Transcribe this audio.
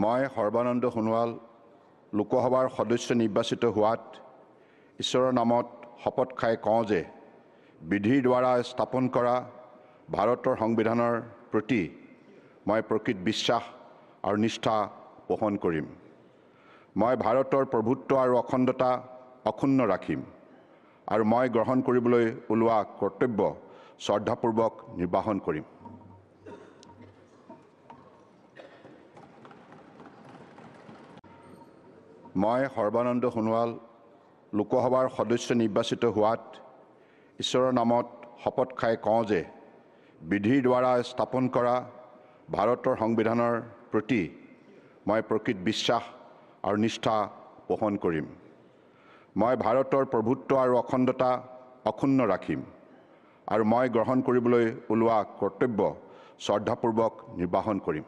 মই সৰ্বানন্দ সোণোৱাল লোকসভাৰ সদস্য নিৰ্বাচিত হোৱাত ঈশ্বৰৰ নামত শপত খাই কওঁ যে বিধিৰ দ্বাৰা স্থাপন কৰা ভাৰতৰ সংবিধানৰ প্ৰতি মই প্ৰকৃত বিশ্বাস আৰু নিষ্ঠা পোষণ কৰিম। মই ভাৰতৰ প্ৰভুত্ব আৰু অখণ্ডতা অক্ষুণ্ণ ৰাখিম আৰু মই গ্ৰহণ কৰিবলৈ ওলোৱা কৰ্তব্য শ্ৰদ্ধাপূৰ্বক নিৰ্বাহন কৰিম। মই সৰ্বানন্দ সোণোৱাল লোকসভাৰ সদস্য নিৰ্বাচিত হোৱাত ঈশ্বৰৰ নামত শপত খাই কওঁ যে বিধিৰ দ্বাৰা স্থাপন কৰা ভাৰতৰ সংবিধানৰ প্ৰতি মই প্ৰকৃত বিশ্বাস আৰু নিষ্ঠা পোষণ কৰিম। মই ভাৰতৰ প্ৰভুত্ব আৰু অখণ্ডতা অক্ষুণ্ণ ৰাখিম আৰু মই গ্ৰহণ কৰিবলৈ ওলোৱা কৰ্তব্য শ্ৰদ্ধাপূৰ্বক নিৰ্বাহন কৰিম।